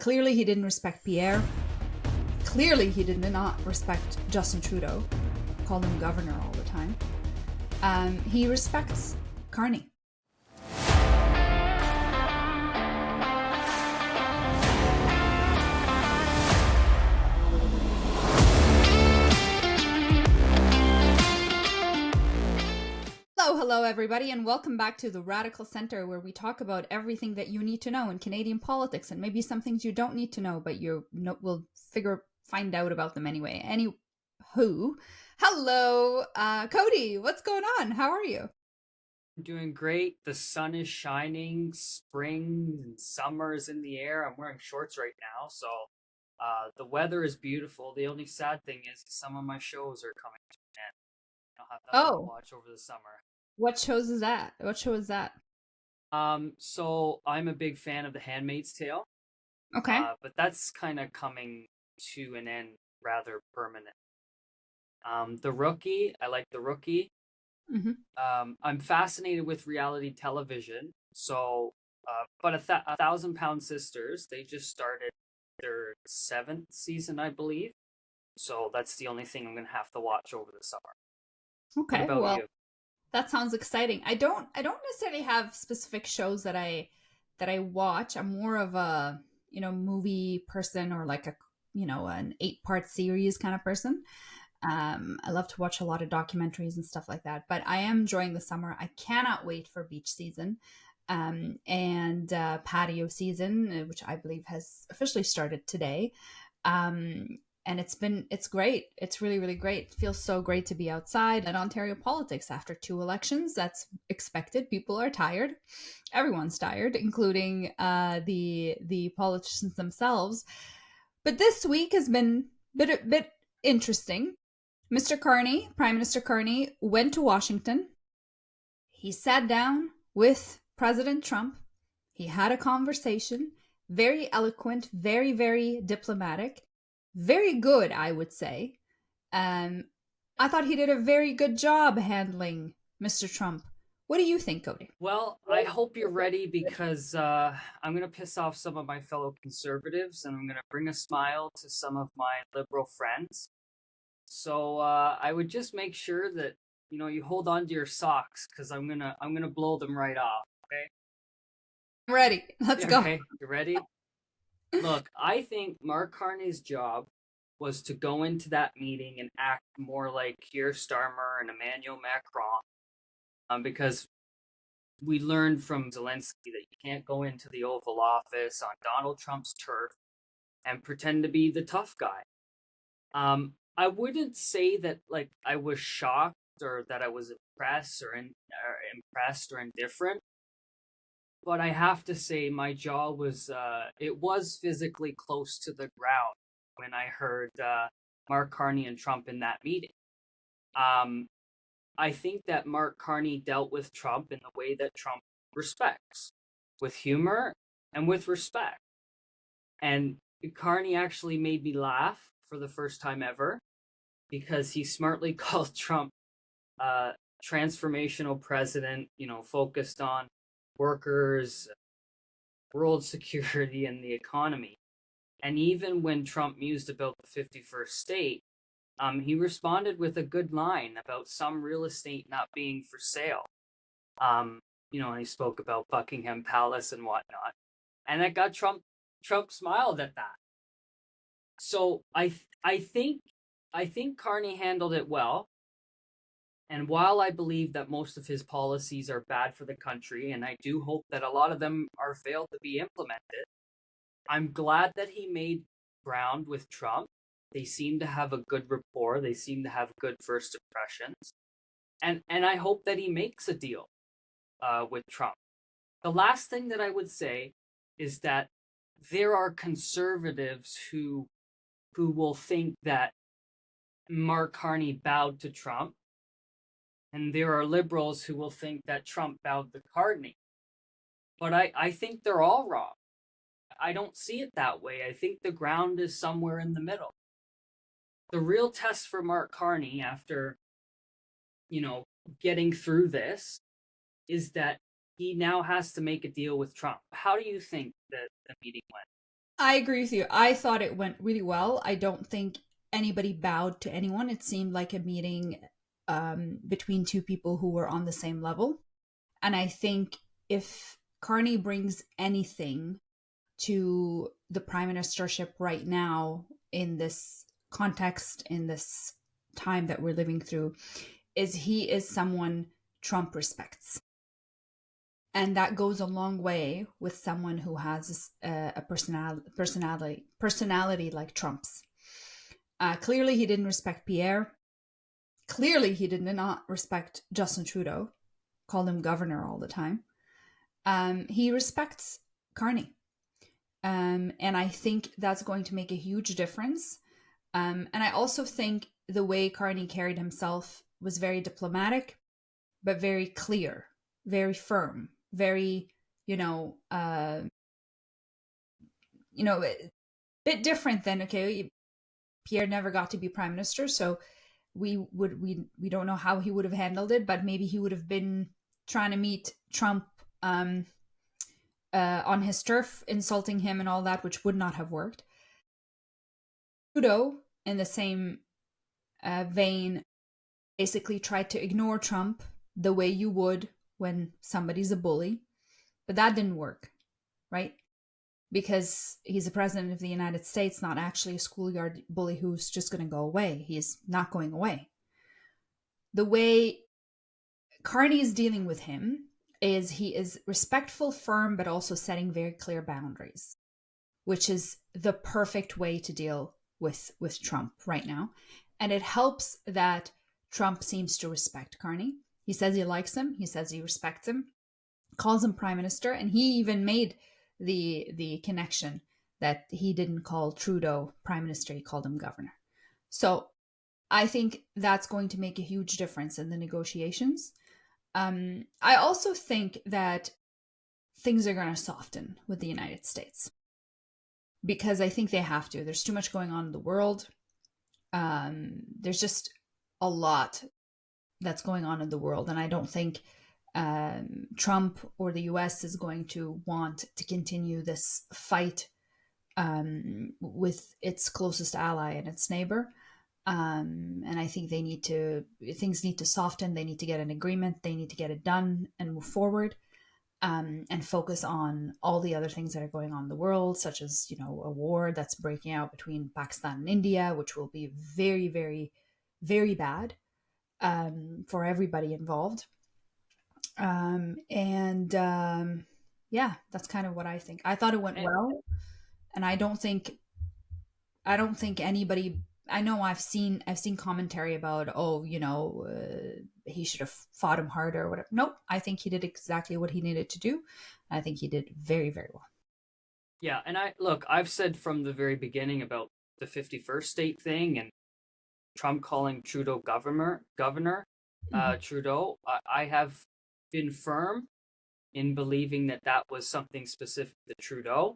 Clearly, he didn't respect Pierre. Clearly, he did not respect Justin Trudeau. Called him governor all the time. He respects Carney. Hello, everybody, and welcome back to the Radical Center, where we talk about everything that you need to know in Canadian politics, and maybe some things you don't need to know, but we'll find out about them anyway. Anywho, hello, Cody. What's going on? How are you? I'm doing great. The sun is shining. Spring and summer is in the air. I'm wearing shorts right now, so the weather is beautiful. The only sad thing is some of my shows are coming to an end. I'll have nothing to watch over the summer. What shows is that? What show is that? So I'm a big fan of The Handmaid's Tale. Okay. But that's kind of coming to an end rather permanent. The Rookie, I like The Rookie. Mm-hmm. I'm fascinated with reality television. So, but a Thousand Pound Sisters, they just started their 7th season, I believe. So that's the only thing I'm gonna have to watch over the summer. Okay. What about you? That sounds exciting. I don't necessarily have specific shows that I watch. I'm more of a, movie person, or like an 8-part series kind of person. I love to watch a lot of documentaries and stuff like that, but I am enjoying the summer. I cannot wait for beach season and patio season, which I believe has officially started today. And it's great. It's really, really great. It feels so great to be outside in Ontario politics after 2 elections. That's expected. People are tired. Everyone's tired, including the politicians themselves. But this week has been a bit interesting. Mr. Carney, Prime Minister Carney, went to Washington. He sat down with President Trump. He had a conversation. Very eloquent, very, very diplomatic. Very good, I would say. I thought he did a very good job handling Mr. Trump. What do you think, Cody? Well, I hope you're ready, because I'm going to piss off some of my fellow conservatives, and I'm going to bring a smile to some of my liberal friends. So I would just make sure that you hold on to your socks, because I'm gonna blow them right off. Okay. I'm ready. Let's go. Okay, you ready? Look, I think Mark Carney's job was to go into that meeting and act more like Keir Starmer and Emmanuel Macron, because we learned from Zelensky that you can't go into the Oval Office on Donald Trump's turf and pretend to be the tough guy. I wouldn't say that I was shocked, or that I was impressed or indifferent. But I have to say my jaw was it was physically close to the ground when I heard Mark Carney and Trump in that meeting. I think that Mark Carney dealt with Trump in the way that Trump respects, with humor and with respect. And Carney actually made me laugh for the first time ever, because he smartly called Trump transformational president, focused on workers, world security, and the economy. And even when Trump mused about the 51st state, he responded with a good line about some real estate not being for sale. And he spoke about Buckingham Palace and whatnot. And that got Trump smiled at that. So I think Carney handled it well. And while I believe that most of his policies are bad for the country, and I do hope that a lot of them are failed to be implemented, I'm glad that he made ground with Trump. They seem to have a good rapport. They seem to have good first impressions. And I hope that he makes a deal with Trump. The last thing that I would say is that there are conservatives who will think that Mark Carney bowed to Trump, and there are liberals who will think that Trump bowed to Carney. But I think they're all wrong. I don't see it that way. I think the ground is somewhere in the middle. The real test for Mark Carney, after getting through this, is that he now has to make a deal with Trump. How do you think that the meeting went? I agree with you. I thought it went really well. I don't think anybody bowed to anyone. It seemed like a meeting between two people who were on the same level. And I think if Carney brings anything to the prime ministership right now in this context, in this time that we're living through, is he is someone Trump respects. And that goes a long way with someone who has a personality like Trump's. Clearly, he didn't respect Pierre. Clearly, he did not respect Justin Trudeau. Called him governor all the time. He respects Carney, and I think that's going to make a huge difference. And I also think the way Carney carried himself was very diplomatic, but very clear, very firm, very, you know, uh, a bit different than, okay, Pierre never got to be prime minister, so we don't know how he would have handled it, but maybe he would have been trying to meet Trump on his turf, insulting him and all that, which would not have worked. Trudeau, in the same vein, basically tried to ignore Trump the way you would when somebody's a bully, but that didn't work, right? Because he's the president of the United States, not actually a schoolyard bully who's just going to go away. He's not going away. The way Carney is dealing with him is he is respectful, firm, but also setting very clear boundaries, which is the perfect way to deal with Trump right now. And it helps that Trump seems to respect Carney. He says he likes him. He says he respects him, calls him prime minister, and he even made the connection that he didn't call Trudeau prime minister, he called him governor. So I think that's going to make a huge difference in the negotiations. I also think that things are going to soften with the United States because I think they have to. There's too much going on in the world. There's just a lot that's going on in the world, and I don't think Trump or the US is going to want to continue this fight with its closest ally and its neighbor. And I think things need to soften. They need to get an agreement. They need to get it done and move forward, and focus on all the other things that are going on in the world, such as, a war that's breaking out between Pakistan and India, which will be very, very, very bad for everybody involved. And yeah, that's kind of what I think. I thought it went well, and I don't think anybody. I know I've seen commentary about, he should have fought him harder or whatever. Nope, I think he did exactly what he needed to do. I think he did very, very well. Yeah, and I've said from the very beginning about the 51st state thing and Trump calling Trudeau governor Mhm. Trudeau. I have been firm in believing that that was something specific to Trudeau,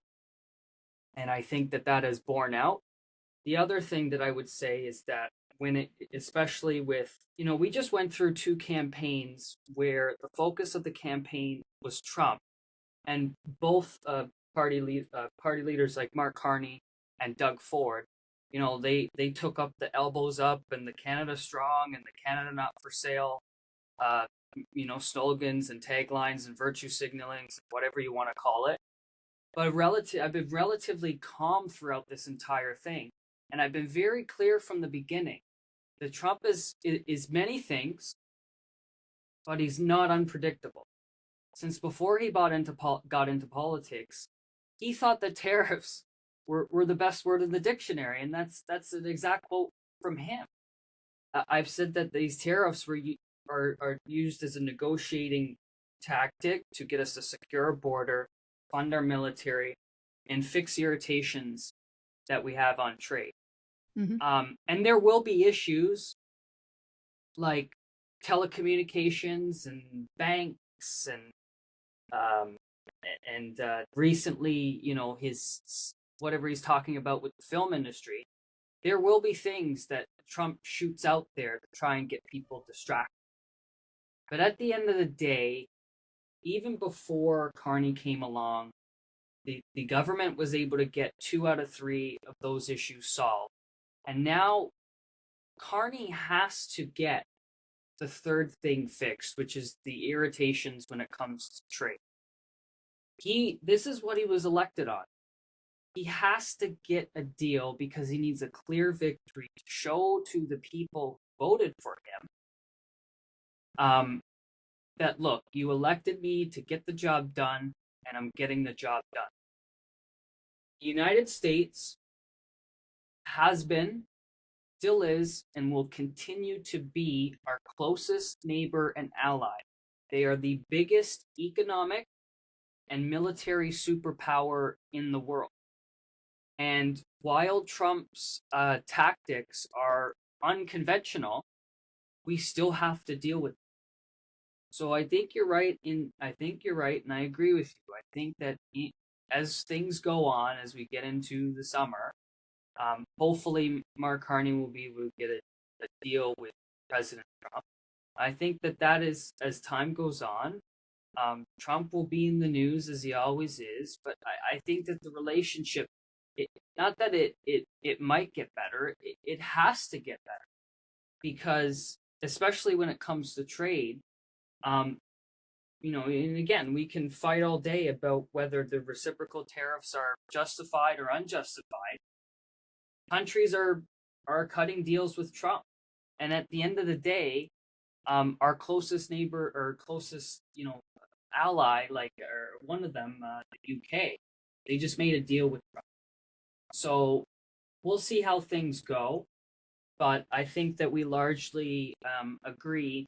and I think that that has borne out. The other thing that I would say is that especially with, we just went through two campaigns where the focus of the campaign was Trump, and both party leaders like Mark Carney and Doug Ford, they took up the elbows up and the Canada strong and the Canada not for sale, uh, slogans and taglines and virtue signalings, whatever you want to call it. But I've been relatively calm throughout this entire thing, and I've been very clear from the beginning that Trump is many things, but he's not unpredictable. Since before he got into politics, he thought that tariffs were the best word in the dictionary, and that's an exact quote from him. I've said that these tariffs are used as a negotiating tactic to get us a secure border, fund our military, and fix irritations that we have on trade. Mhm. And there will be issues like telecommunications and banks and recently, his whatever he's talking about with the film industry. There will be things that Trump shoots out there to try and get people distracted. But at the end of the day, even before Carney came along, The government was able to get 2 out of 3 of those issues solved. And now Carney has to get the third thing fixed, which is the irritations when it comes to trade. This is what he was elected on. He has to get a deal because he needs a clear victory to show to the people who voted for him that, look, you elected me to get the job done, and I'm getting the job done. The United States has been, still is, and will continue to be our closest neighbor and ally. They are the biggest economic and military superpower in the world. And while Trump's tactics are unconventional, we still have to deal with it. So I think you're right. I think you're right, and I agree with you. I think that as things go on, as we get into the summer, hopefully Mark Carney will be able to get a deal with President Trump. I think that is, as time goes on, Trump will be in the news as he always is, but I think that the relationship, not that it might get better, it has to get better, because especially when it comes to trade, and again, we can fight all day about whether the reciprocal tariffs are justified or unjustified. Countries are cutting deals with Trump, and at the end of the day, our closest neighbor or closest ally, like or one of them, the UK, they just made a deal with Trump. So we'll see how things go, but I think that we largely agree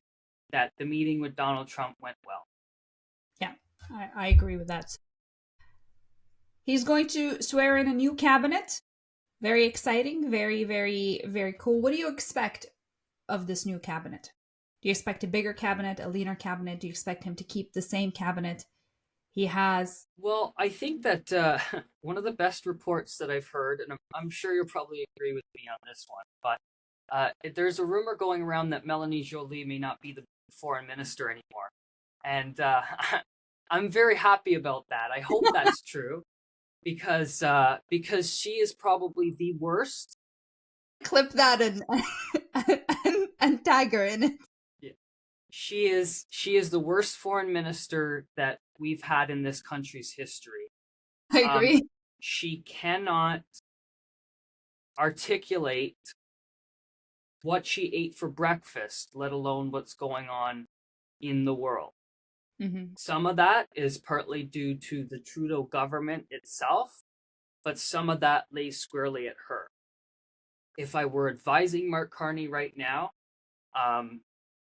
that the meeting with Donald Trump went well. Yeah, I agree with that. He's going to swear in a new cabinet. Very exciting. Very, very, very cool. What do you expect of this new cabinet? Do you expect a bigger cabinet, a leaner cabinet? Do you expect him to keep the same cabinet he has? Well, I think that one of the best reports that I've heard, and I'm sure you'll probably agree with me on this one, but there's a rumor going around that Melanie Joly may not be the foreign minister anymore. And I'm very happy about that. I hope that's true, because she is probably the worst. Clip that and tag her in it. Yeah. She is the worst foreign minister that we've had in this country's history. I agree. She cannot articulate what she ate for breakfast, let alone what's going on in the world. Mm-hmm. Some of that is partly due to the Trudeau government itself, but some of that lays squarely at her. If I were advising Mark Carney right now,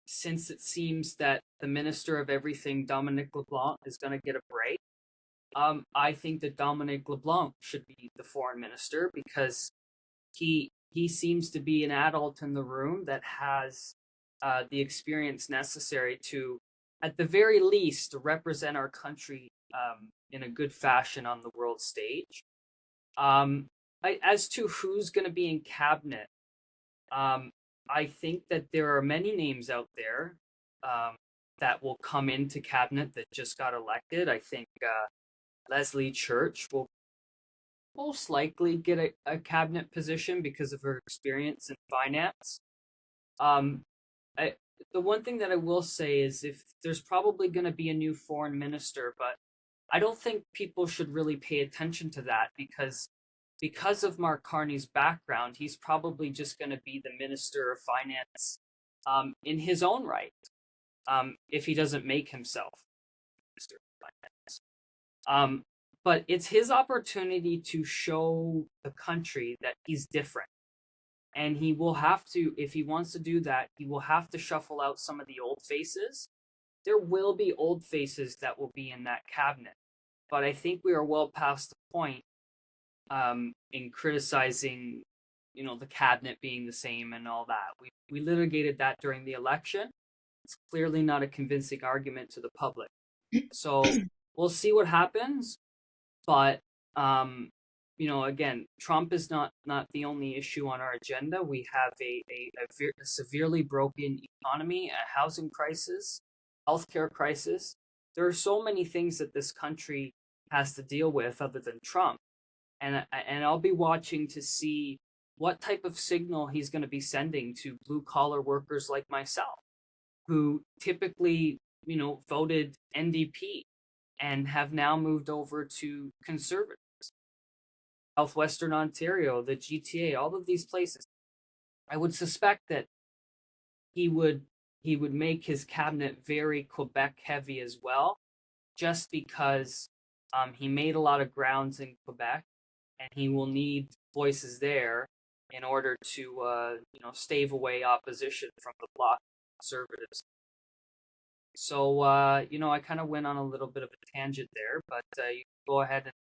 since it seems that the Minister of Everything, Dominic LeBlanc, is going to get a break, I think that Dominic LeBlanc should be the foreign minister, because he seems to be an adult in the room that has the experience necessary to, at the very least, represent our country in a good fashion on the world stage. As to who's going to be in cabinet, I think that there are many names out there that will come into cabinet that just got elected. I think Leslie Church will most likely get a cabinet position because of her experience in finance. The one thing that I will say is, if there's probably going to be a new foreign minister, but I don't think people should really pay attention to that, because of Mark Carney's background, he's probably just going to be the Minister of Finance in his own right, if he doesn't make himself Minister of Finance. But it's his opportunity to show the country that he's different. And he will have to, if he wants to do that, he will have to shuffle out some of the old faces. There will be old faces that will be in that cabinet. But I think we are well past the point in criticizing, the cabinet being the same and all that. We litigated that during the election. It's clearly not a convincing argument to the public. So we'll see what happens. But again, Trump is not the only issue on our agenda. We have a severely broken economy, a housing crisis, healthcare crisis. There are so many things that this country has to deal with other than Trump. And I'll be watching to see what type of signal he's going to be sending to blue collar workers like myself, who typically, voted NDP and have now moved over to conservative. Southwestern Ontario, the GTA, all of these places. I would suspect that he would he would make his cabinet very Quebec heavy as well, just because he made a lot of grounds in Quebec, and he will need voices there in order to stave away opposition from the bloc conservatives. So I kind of went on a little bit of a tangent there, but you go ahead and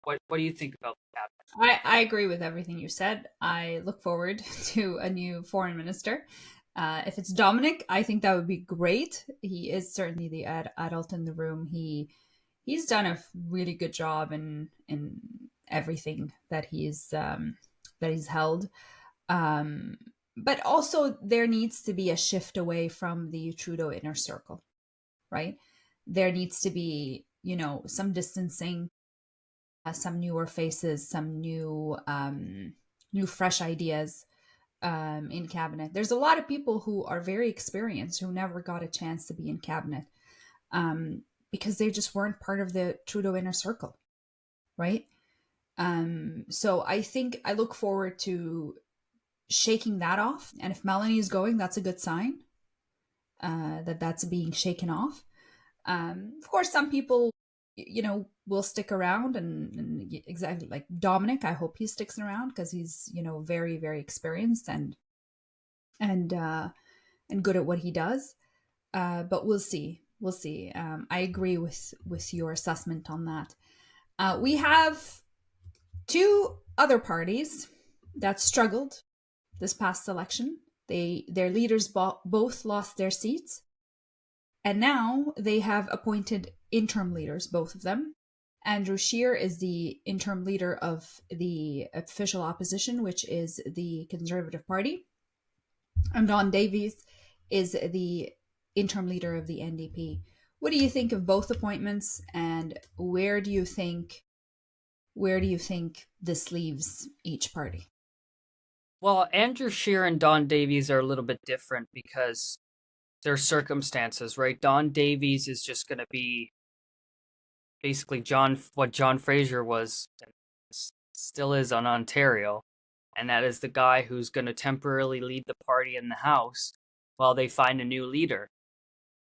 what do you think about the cabinet? I agree with everything you said. I look forward to a new foreign minister. If it's Dominic, I think that would be great. He is certainly the adult in the room. He's done a really good job in everything that he's held. But also, there needs to be a shift away from the Trudeau inner circle, right? There needs to be, some distancing, some newer faces, some new fresh ideas in cabinet. There's a lot of people who are very experienced who never got a chance to be in cabinet because they just weren't part of the Trudeau inner circle, right? So I think I look forward to shaking that off. And if Melanie is going, that's a good sign that that's being shaken off. Of course, some people, will stick around and exactly like Dominic. I hope he sticks around because he's, very, very experienced and good at what he does. But we'll see. We'll see. I agree with your assessment on that. We have two other parties that struggled this past election. Their leaders both lost their seats, and now they have appointed interim leaders, both of them. Andrew Scheer is the interim leader of the official opposition, which is the Conservative Party, and Don Davies is the interim leader of the NDP. What do you think of both appointments, and where do you think this leaves each party? Well, Andrew Scheer and Don Davies are a little bit different because their circumstances, right? Don Davies is just going to be basically what John Fraser was and still is on Ontario, and that is the guy who's going to temporarily lead the party in the House while they find a new leader.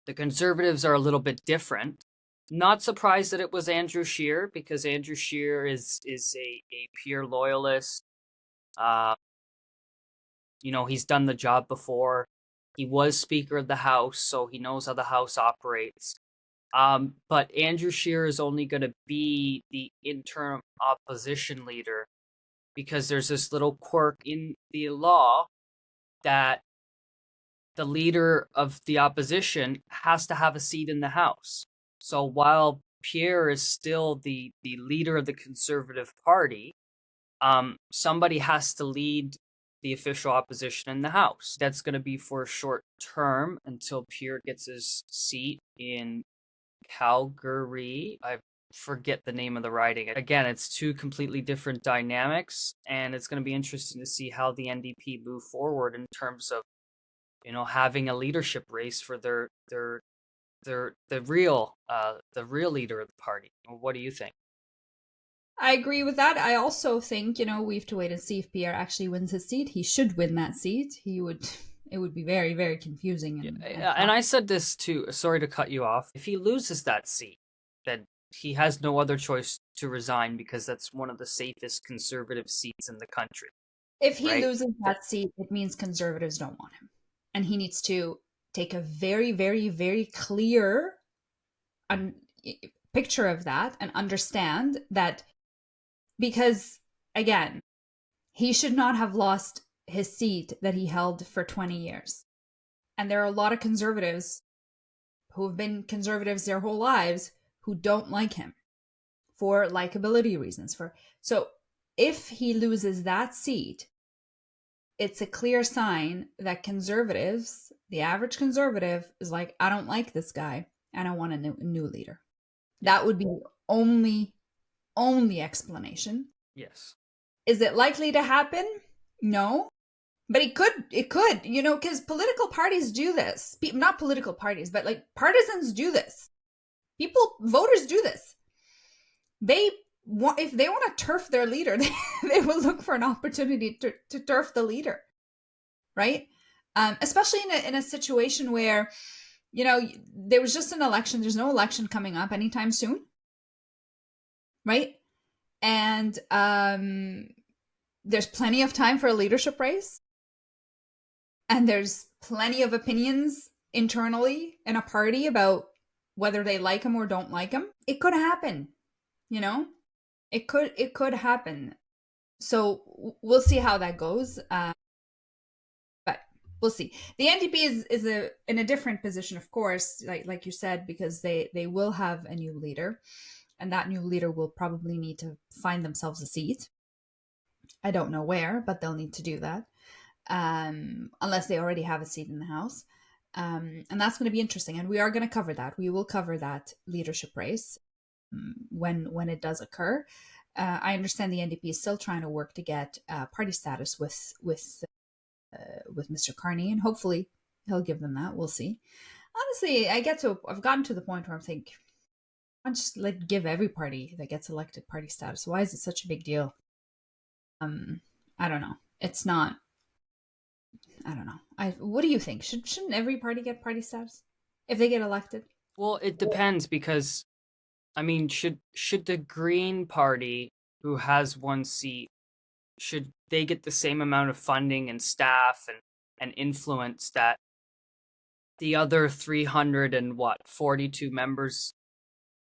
The Conservatives are a little bit different. Not surprised that it was Andrew Scheer, because Andrew Scheer is a pure loyalist. He's done the job before. He was Speaker of the House, so he knows how the House operates. But Andrew Scheer is only going to be the interim opposition leader because there's this little quirk in the law that the leader of the opposition has to have a seat in the House. So while Pierre is still the leader of the Conservative Party, somebody has to lead the official opposition in the House. That's going to be for a short term until Pierre gets his seat in Calgary. I forget the name of the riding. Again, it's two completely different dynamics, and it's going to be interesting to see how the NDP move forward in terms of, having a leadership race for the real leader of the party. What do you think? I agree with that. I also think, we have to wait and see if Pierre actually wins his seat. He should win that seat. It would be very, very confusing. And I said this too, sorry to cut you off. If he loses that seat, then he has no other choice to resign because that's one of the safest Conservative seats in the country. If he loses that seat, it means Conservatives don't want him. And he needs to take a very, very, very clear picture of that and understand that, because, again, he should not have lost his seat that he held for 20 years. And there are a lot of Conservatives who have been Conservatives their whole lives who don't like him for likability reasons. So if he loses that seat, it's a clear sign that Conservatives, the average Conservative, is like, I don't like this guy and I want a new leader. That would be only explanation. Yes. Is it likely to happen? No. But it could, because political parties do this. Not political parties, but like partisans do this. Voters do this. They want, if they want to turf their leader, they will look for an opportunity to turf the leader, right? Especially in a situation where, there was just an election. There's no election coming up anytime soon, right? And there's plenty of time for a leadership race, and there's plenty of opinions internally in a party about whether they like him or don't like him. It could happen, you know. It could happen. So we'll see how that goes. But we'll see. The NDP is in a different position, of course, like you said, because they will have a new leader, and that new leader will probably need to find themselves a seat. I don't know where, but they'll need to do that, unless they already have a seat in the House. And that's going to be interesting. And we are going to cover that. We will cover that leadership race when it does occur. I understand the NDP is still trying to work to get party status with Mr. Carney, and hopefully he'll give them that. We'll see. Honestly, I've gotten to the point where I'm thinking, I'll just give every party that gets elected party status. Why is it such a big deal? I don't know. It's not. I don't know. What do you think? Shouldn't every party get party status if they get elected? Well, it depends because, I mean, should the Green Party, who has one seat, should they get the same amount of funding and staff and influence that the other 342 members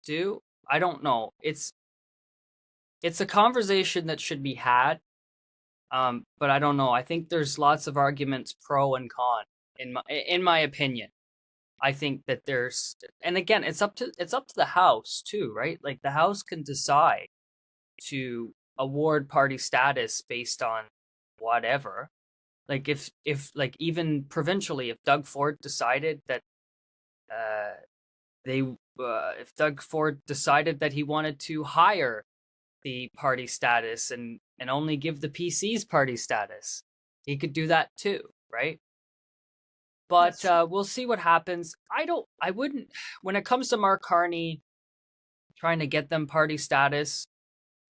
do? I don't know. It's a conversation that should be had. But I don't know. I think there's lots of arguments pro and con in my opinion. I think that there's, and again, it's up to the House too, right? Like the House can decide to award party status based on whatever. Like if like even provincially, if Doug Ford decided that if Doug Ford decided that he wanted to hire the party status and only give the PCs party status, he could do that too, right? But we'll see what happens. I wouldn't, when it comes to Mark Carney trying to get them party status,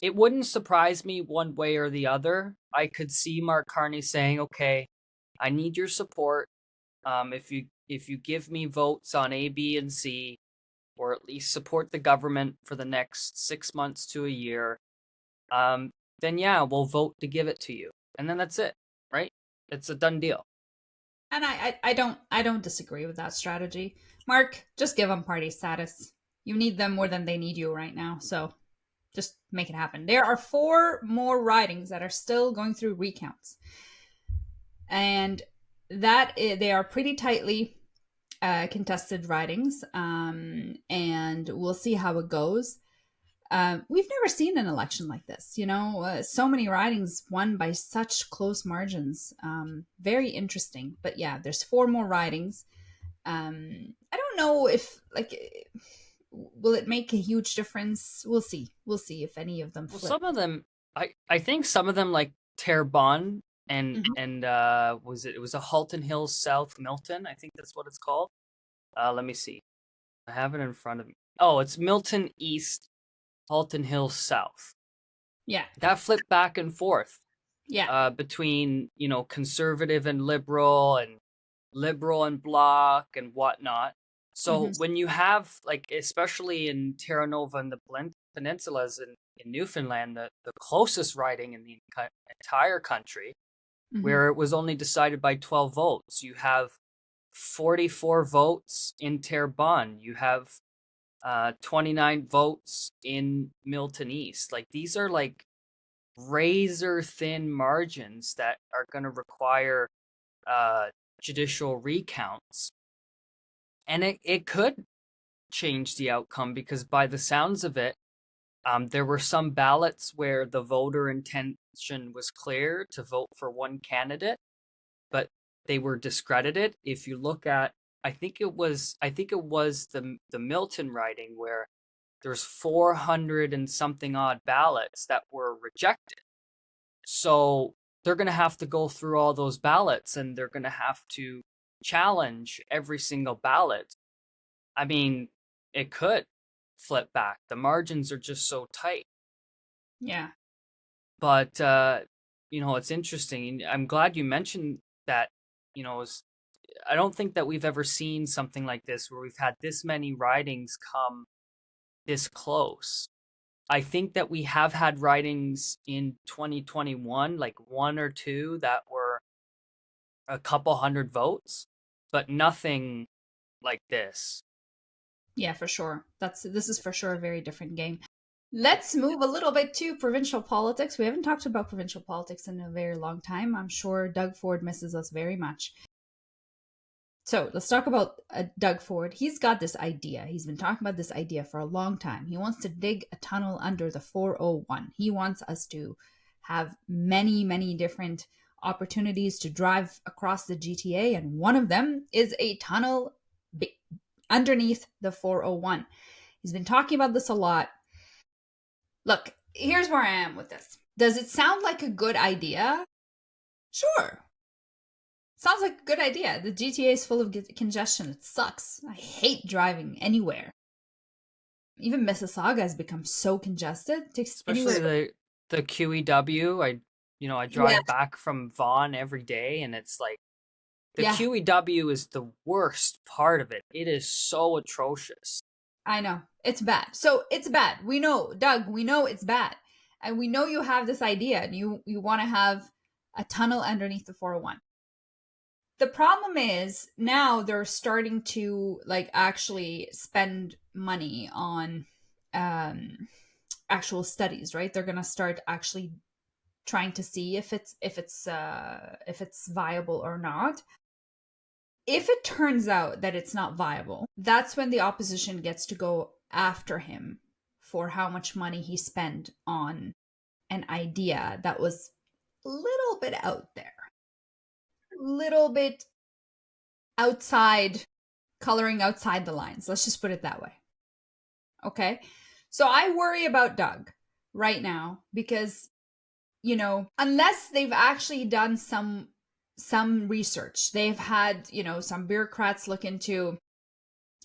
it wouldn't surprise me one way or the other. I could see Mark Carney saying, okay, I need your support. If you give me votes on A, B, and C, or at least support the government for the next 6 months to a year, then yeah, we'll vote to give it to you. And then that's it, right? It's a done deal. And I don't disagree with that strategy. Mark, just give them party status. You need them more than they need you right now. So just make it happen. There are 4 more ridings that are still going through recounts, and that they are pretty tightly contested ridings. And we'll see how it goes. We've never seen an election like this, so many ridings won by such close margins. Very interesting. But yeah, there's 4 more ridings. I don't know if will it make a huge difference? We'll see. We'll see if any of them flip. Well, some of them, I think some of them, like Terrebonne and it was a Halton Hills South Milton, I think that's what it's called. Let me see. I have it in front of me. Oh, it's Milton East, Halton Hills South. Yeah. That flipped back and forth. Yeah. Between, conservative and liberal and bloc and whatnot. So when you have, like, especially in Terra Nova and the peninsulas in Newfoundland, the closest riding in the entire country, where it was only decided by 12 votes, you have 44 votes in Terrebonne. You have 29 votes in Milton East. Like, these are like razor thin margins that are going to require judicial recounts. And it could change the outcome because by the sounds of it, there were some ballots where the voter intention was clear to vote for one candidate, but they were discredited. If you look at, I think it was the Milton riding where there's 400 and something odd ballots that were rejected. So they're going to have to go through all those ballots, and they're going to have to challenge every single ballot. I mean, it could flip back. The margins are just so tight. Yeah. But it's interesting. I'm glad you mentioned that. I don't think that we've ever seen something like this where we've had this many ridings come this close. I think that we have had ridings in 2021, like one or two that were a couple hundred votes, but nothing like this. Yeah, for sure. This is for sure a very different game. Let's move a little bit to provincial politics. We haven't talked about provincial politics in a very long time. I'm sure Doug Ford misses us very much. So let's talk about Doug Ford. He's got this idea. He's been talking about this idea for a long time. He wants to dig a tunnel under the 401. He wants us to have many, many different opportunities to drive across the GTA, and one of them is a tunnel underneath the 401. He's been talking about this a lot. Look, here's where I am with this. Does it sound like a good idea? Sure. Sounds like a good idea. The GTA is full of congestion. It sucks. I hate driving anywhere. Even Mississauga has become so congested. It takes Especially anywhere. the QEW. I drive back from Vaughan every day, and it's like the Yeah, QEW is the worst part of it. It is so atrocious. I know. It's bad. So it's bad. We know, Doug, we know it's bad. And we know you have this idea and you want to have a tunnel underneath the 401. The problem is now they're starting to like actually spend money on actual studies, right? They're going to start actually trying to see if it's viable or not. If it turns out that it's not viable, that's when the opposition gets to go after him for how much money he spent on an idea that was a little bit out there, a little bit outside, coloring outside the lines. Let's just put it that way. Okay. So I worry about Doug right now because, unless they've actually done some research, they've had, some bureaucrats look into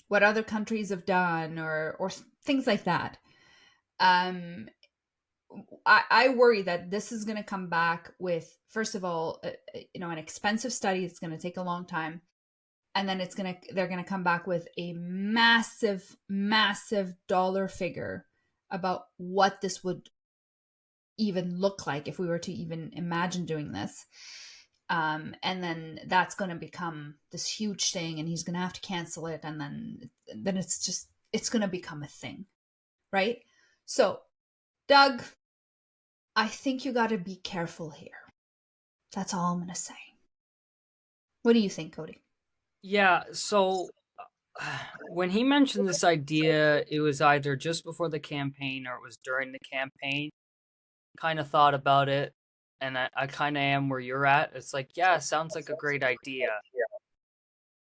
what other countries have done or things like that. I worry that this is going to come back with, first of all, an expensive study. It's going to take a long time. And then they're going to come back with a massive, massive dollar figure about what this would even look like if we were to even imagine doing this. And then that's going to become this huge thing, and he's going to have to cancel it. And then it's going to become a thing. Right. So, Doug, I think you got to be careful here. That's all I'm going to say. What do you think, Cody? Yeah, so when he mentioned this idea, it was either just before the campaign or it was during the campaign. Kind of thought about it, and I kind of am where you're at. It's like, yeah, sounds like a great idea.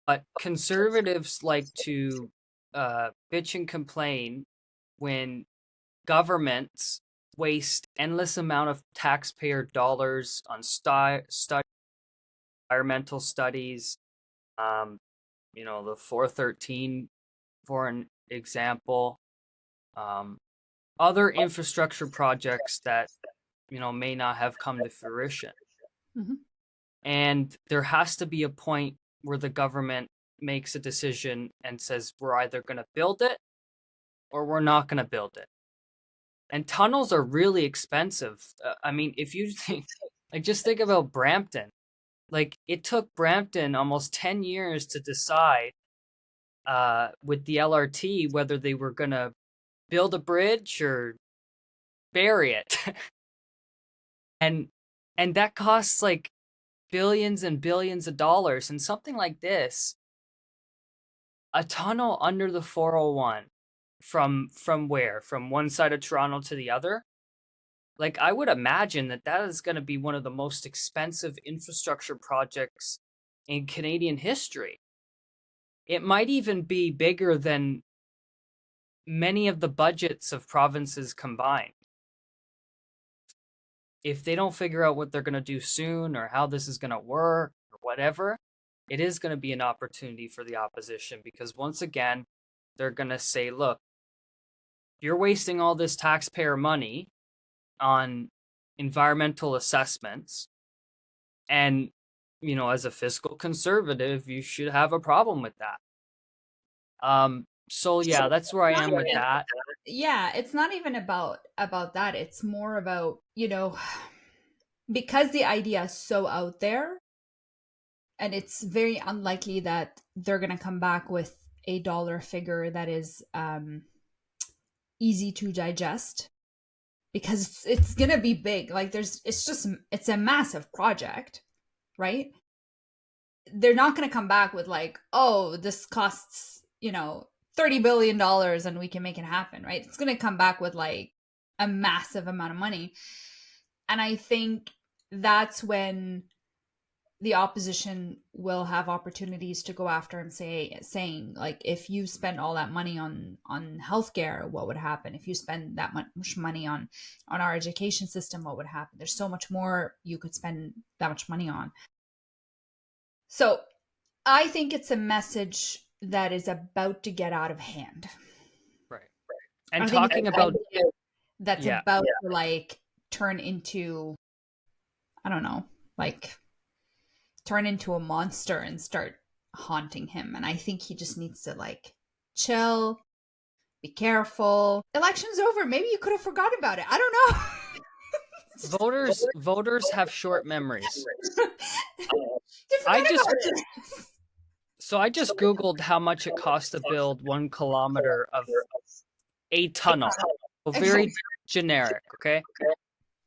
But conservatives like to bitch and complain when governments waste endless amount of taxpayer dollars on environmental studies. The 413 for an example. Other infrastructure projects that may not have come to fruition. Mm-hmm. And there has to be a point where the government makes a decision and says we're either going to build it or we're not going to build it. And tunnels are really expensive. I mean, if you think, like, just think about Brampton. Like, it took Brampton almost 10 years to decide with the LRT whether they were going to build a bridge or bury it. and that costs like billions and billions of dollars. And something like this, a tunnel under the 401 from where? From one side of Toronto to the other? Like, I would imagine that is going to be one of the most expensive infrastructure projects in Canadian history. It might even be bigger than many of the budgets of provinces combined, if they don't figure out what they're going to do soon or how this is going to work or whatever, it is going to be an opportunity for the opposition, because once again, they're going to say, look, you're wasting all this taxpayer money on environmental assessments. And, as a fiscal conservative, you should have a problem with that. So yeah, that's where I am with that. Yeah, it's not even about that. It's more about, because the idea is so out there, and it's very unlikely that they're going to come back with a dollar figure that is easy to digest, because it's going to be big. Like it's a massive project, right? They're not going to come back with like, oh, this costs, $30 billion and we can make it happen, right? It's going to come back with like a massive amount of money. And I think that's when the opposition will have opportunities to go after him, saying like, if you spend all that money on healthcare, what would happen? If you spend that much money on our education system, what would happen? There's so much more you could spend that much money on. So I think it's a message that is about to get out of hand. Right. And talking about that's about to like turn into, I don't know, like turn into a monster and start haunting him. And I think he just needs to like chill, be careful. Election's over. Maybe you could have forgotten about it. I don't know. Voters have short memories. So I just Googled how much it costs to build 1 kilometer of a tunnel. So very generic, okay?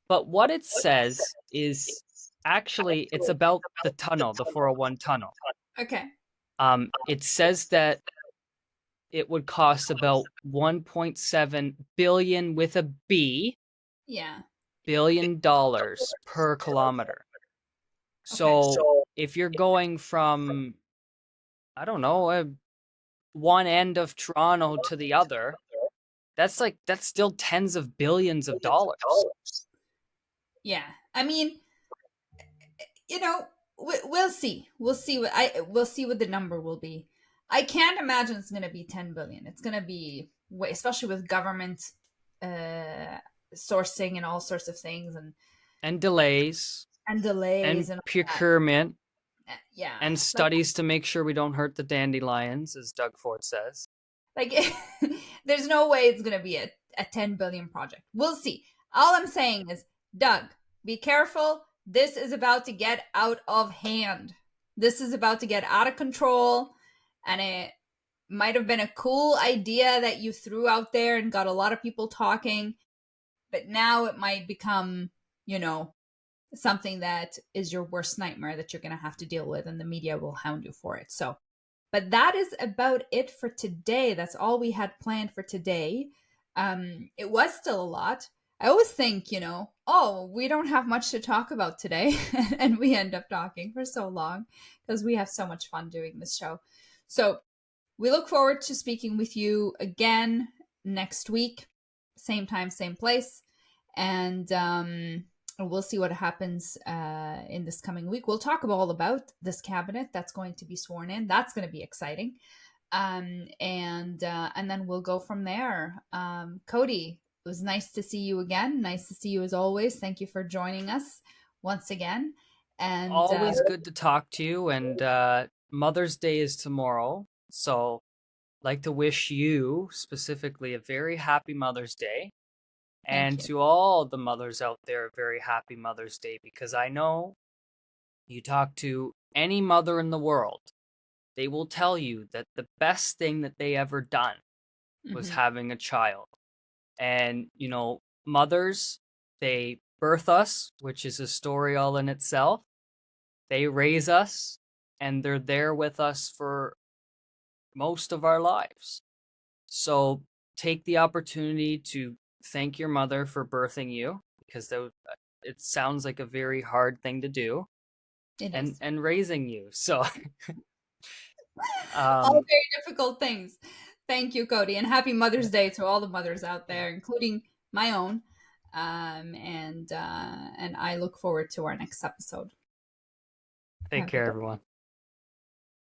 But what it says is actually it's about the tunnel, the 401 tunnel. Okay. It says that it would cost about 1.7 billion with a B. Yeah. $billion per kilometer. So if you're going from, I don't know, one end of Toronto to the other, that's still tens of billions of dollars. Yeah. I mean, we'll see. We'll see what the number will be. I can't imagine it's going to be 10 billion. It's going to be, especially with government sourcing and all sorts of things, and delays and procurement. Yeah. And studies to make sure we don't hurt the dandelions, as Doug Ford says. Like, there's no way it's going to be a 10 billion project. We'll see. All I'm saying is, Doug, be careful. This is about to get out of hand. This is about to get out of control. And it might have been a cool idea that you threw out there and got a lot of people talking. But now it might become, something that is your worst nightmare that you're going to have to deal with, and the media will hound you for it. So, but that is about it for today. That's all we had planned for today. It was still a lot. I always think, we don't have much to talk about today. And we end up talking for so long because we have so much fun doing this show. So we look forward to speaking with you again next week. Same time, same place. And we'll see what happens in this coming week. We'll talk all about this cabinet that's going to be sworn in. That's going to be exciting. And then we'll go from there. Cody, it was nice to see you again. Nice to see you as always. Thank you for joining us once again. And always good to talk to you. And Mother's Day is tomorrow. So I'd like to wish you specifically a very happy Mother's Day. And to all the mothers out there, a very happy Mother's Day, because I know you talk to any mother in the world, they will tell you that the best thing that they ever done was having a child. And, mothers, they birth us, which is a story all in itself. They raise us, and they're there with us for most of our lives. So take the opportunity to thank your mother for birthing you, because it sounds like a very hard thing to do. And raising you. So all very difficult things. Thank you, Cody, and happy Mother's Day to all the mothers out there, including my own. And I look forward to our next episode. Take Have a care, good everyone.